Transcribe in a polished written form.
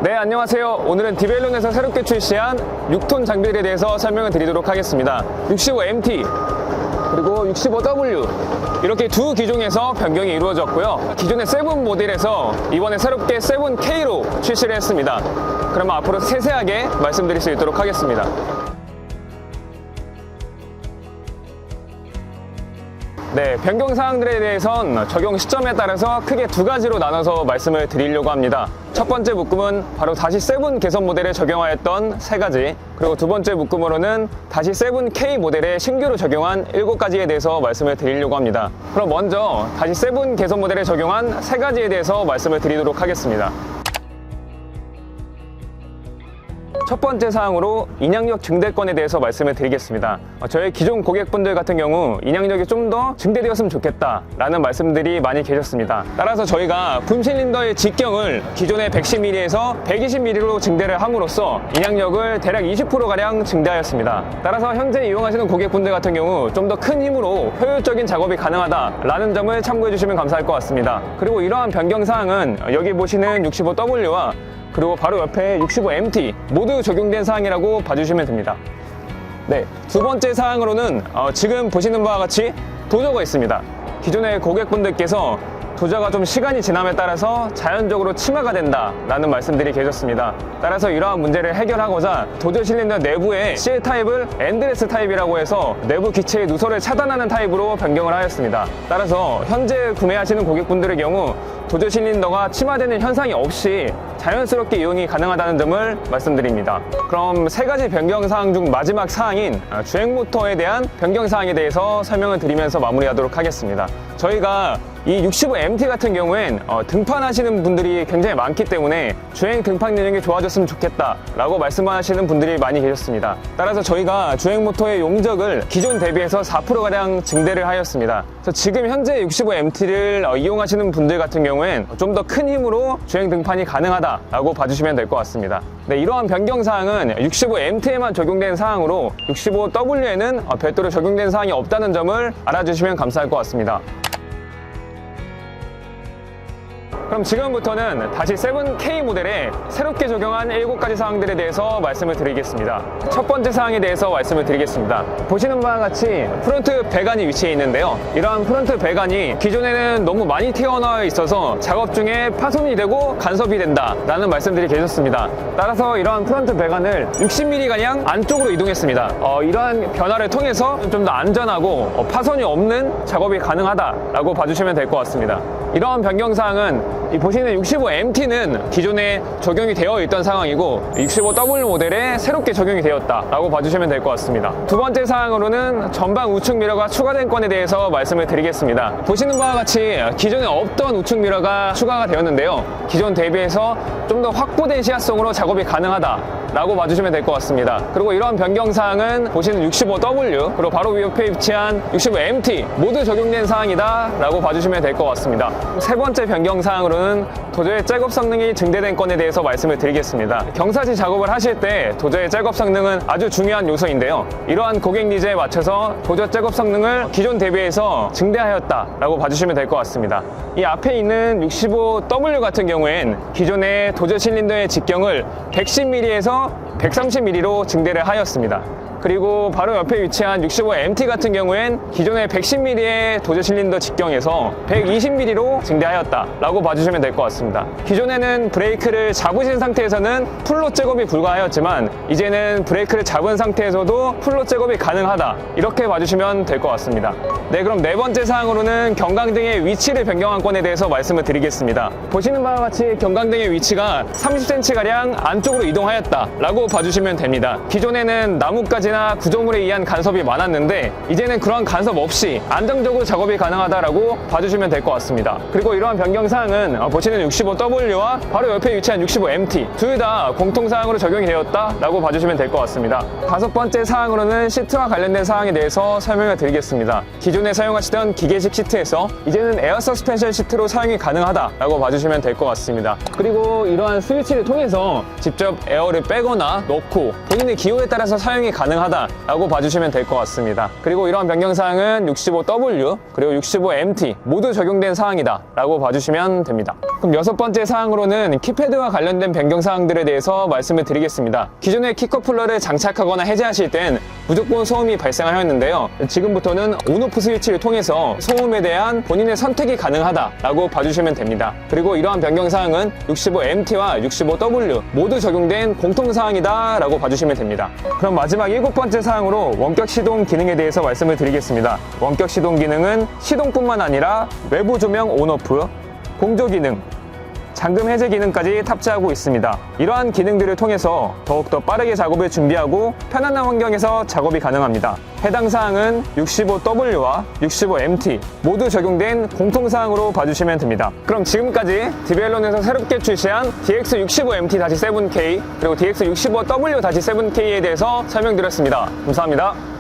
네, 안녕하세요. 오늘은 디벨론에서 새롭게 출시한 6톤 장비들에 대해서 설명을 드리도록 하겠습니다. 65MT 그리고 65W 이렇게 두 기종에서 변경이 이루어졌고요. 기존의 7 모델에서 이번에 새롭게 7K로 출시를 했습니다. 그러면 앞으로 세세하게 말씀드릴 수 있도록 하겠습니다. 네, 변경 사항들에 대해선 적용 시점에 따라서 크게 두 가지로 나눠서 말씀을 드리려고 합니다. 첫 번째 묶음은 바로 다시 7 개선 모델에 적용하였던 3가지, 그리고 두 번째 묶음으로는 다시 7K 모델에 신규로 적용한 7가지에 대해서 말씀을 드리려고 합니다. 그럼 먼저 다시 7 개선 모델에 적용한 3가지에 대해서 말씀을 드리도록 하겠습니다. 첫 번째 사항으로 인양력 증대권에 대해서 말씀을 드리겠습니다. 저희 기존 고객분들 같은 경우 인양력이 좀 더 증대되었으면 좋겠다 라는 말씀들이 많이 계셨습니다. 따라서 저희가 붐실린더의 직경을 기존의 110mm에서 120mm로 증대를 함으로써 인양력을 대략 20%가량 증대하였습니다. 따라서 현재 이용하시는 고객분들 같은 경우 좀 더 큰 힘으로 효율적인 작업이 가능하다 라는 점을 참고해 주시면 감사할 것 같습니다. 그리고 이러한 변경 사항은 여기 보시는 65W와 그리고 바로 옆에 65MT 모두 적용된 사항이라고 봐주시면 됩니다. 네, 두 번째 사항으로는 지금 보시는 바와 같이 도저가 있습니다. 기존의 고객분들께서 도저가 좀 시간이 지남에 따라서 자연적으로 침하가 된다라는 말씀들이 계셨습니다. 따라서 이러한 문제를 해결하고자 도저 실린더 내부의 CL 타입을 엔드레스 타입이라고 해서 내부 기체의 누설을 차단하는 타입으로 변경을 하였습니다. 따라서 현재 구매하시는 고객분들의 경우 도저 실린더가 침하되는 현상이 없이 자연스럽게 이용이 가능하다는 점을 말씀드립니다. 그럼 3가지 변경 사항 중 마지막 사항인 주행 모터에 대한 변경 사항에 대해서 설명을 드리면서 마무리하도록 하겠습니다. 저희가 이 65MT 같은 경우엔 등판하시는 분들이 굉장히 많기 때문에 주행 등판 능력이 좋아졌으면 좋겠다 라고 말씀하시는 분들이 많이 계셨습니다. 따라서 저희가 주행 모터의 용적을 기존 대비해서 4%가량 증대를 하였습니다. 그래서 지금 현재 65MT를 이용하시는 분들 같은 경우엔 좀 더 큰 힘으로 주행 등판이 가능하다 라고 봐주시면 될 것 같습니다. 네, 이러한 변경 사항은 65MT에만 적용된 사항으로 65W에는 별도로 적용된 사항이 없다는 점을 알아주시면 감사할 것 같습니다. 그럼 지금부터는 다시 7K 모델에 새롭게 적용한 7가지 사항들에 대해서 말씀을 드리겠습니다. 첫 번째 사항에 대해서 말씀을 드리겠습니다. 보시는 바와 같이 프론트 배관이 위치해 있는데요. 이러한 프론트 배관이 기존에는 너무 많이 튀어나와 있어서 작업 중에 파손이 되고 간섭이 된다 라는 말씀들이 계셨습니다. 따라서 이러한 프론트 배관을 60mm가량 안쪽으로 이동했습니다. 이러한 변화를 통해서 좀 더 안전하고 파손이 없는 작업이 가능하다 라고 봐주시면 될 것 같습니다. 이러한 변경사항은 이 보시는 65MT는 기존에 적용이 되어 있던 상황이고 65W 모델에 새롭게 적용이 되었다라고 봐주시면 될 것 같습니다. 두 번째 사항으로는 전방 우측 미러가 추가된 건에 대해서 말씀을 드리겠습니다. 보시는 바와 같이 기존에 없던 우측 미러가 추가가 되었는데요. 기존 대비해서 좀 더 확보된 시야성으로 작업이 가능하다라고 봐주시면 될 것 같습니다. 그리고 이러한 변경사항은 보시는 65W 그리고 바로 옆에 위치한 65MT 모두 적용된 사항이다라고 봐주시면 될 것 같습니다. 세 번째 변경사항으로는 도저의 잭업 성능이 증대된 건에 대해서 말씀을 드리겠습니다. 경사지 작업을 하실 때 도저의 잭업 성능은 아주 중요한 요소인데요. 이러한 고객 니즈에 맞춰서 도저 잭업 성능을 기존 대비해서 증대하였다라고 봐주시면 될 것 같습니다. 이 앞에 있는 65W 같은 경우엔 기존의 도저 실린더의 직경을 110mm에서 130mm로 증대를 하였습니다. 그리고 바로 옆에 위치한 65MT 같은 경우엔 기존의 110mm의 도저 실린더 직경에서 120mm로 증대하였다라고 봐주시면 될 것 같습니다. 기존에는 브레이크를 잡으신 상태에서는 풀로 잭업이 불가하였지만 이제는 브레이크를 잡은 상태에서도 풀로 잭업이 가능하다 이렇게 봐주시면 될 것 같습니다. 네, 그럼 네 번째 사항으로는 경광등의 위치를 변경한 건에 대해서 말씀을 드리겠습니다. 보시는 바와 같이 경광등의 위치가 30cm가량 안쪽으로 이동하였다라고 봐주시면 됩니다. 기존에는 나뭇가지 구조물에 의한 간섭이 많았는데 이제는 그러한 간섭 없이 안정적으로 작업이 가능하다라고 봐주시면 될 것 같습니다. 그리고 이러한 변경사항은 보시는 65W와 바로 옆에 위치한 65MT 둘 다 공통사항으로 적용이 되었다라고 봐주시면 될 것 같습니다. 다섯 번째 사항으로는 시트와 관련된 사항에 대해서 설명을 드리겠습니다. 기존에 사용하시던 기계식 시트에서 이제는 에어 서스펜션 시트로 사용이 가능하다라고 봐주시면 될 것 같습니다. 그리고 이러한 스위치를 통해서 직접 에어를 빼거나 넣고 본인의 기호에 따라서 사용이 가능하다 라고 봐주시면 될 것 같습니다. 그리고 이러한 변경사항은 65W 그리고 65MT 모두 적용된 사항이다 라고 봐주시면 됩니다. 그럼 6번째 사항으로는 키패드와 관련된 변경 사항들에 대해서 말씀을 드리겠습니다. 기존의 키커플러를 장착하거나 해제하실 땐 무조건 소음이 발생하였는데요. 지금부터는 온오프 스위치를 통해서 소음에 대한 본인의 선택이 가능하다라고 봐주시면 됩니다. 그리고 이러한 변경 사항은 65MT와 65W 모두 적용된 공통 사항이다라고 봐주시면 됩니다. 그럼 마지막 7번째 사항으로 원격 시동 기능에 대해서 말씀을 드리겠습니다. 원격 시동 기능은 시동뿐만 아니라 외부 조명 온오프, 공조 기능, 잠금 해제 기능까지 탑재하고 있습니다. 이러한 기능들을 통해서 더욱더 빠르게 작업을 준비하고 편안한 환경에서 작업이 가능합니다. 해당 사항은 65W와 65MT 모두 적용된 공통사항으로 봐주시면 됩니다. 그럼 지금까지 디벨론에서 새롭게 출시한 DX65MT-7K 그리고 DX65W-7K에 대해서 설명드렸습니다. 감사합니다.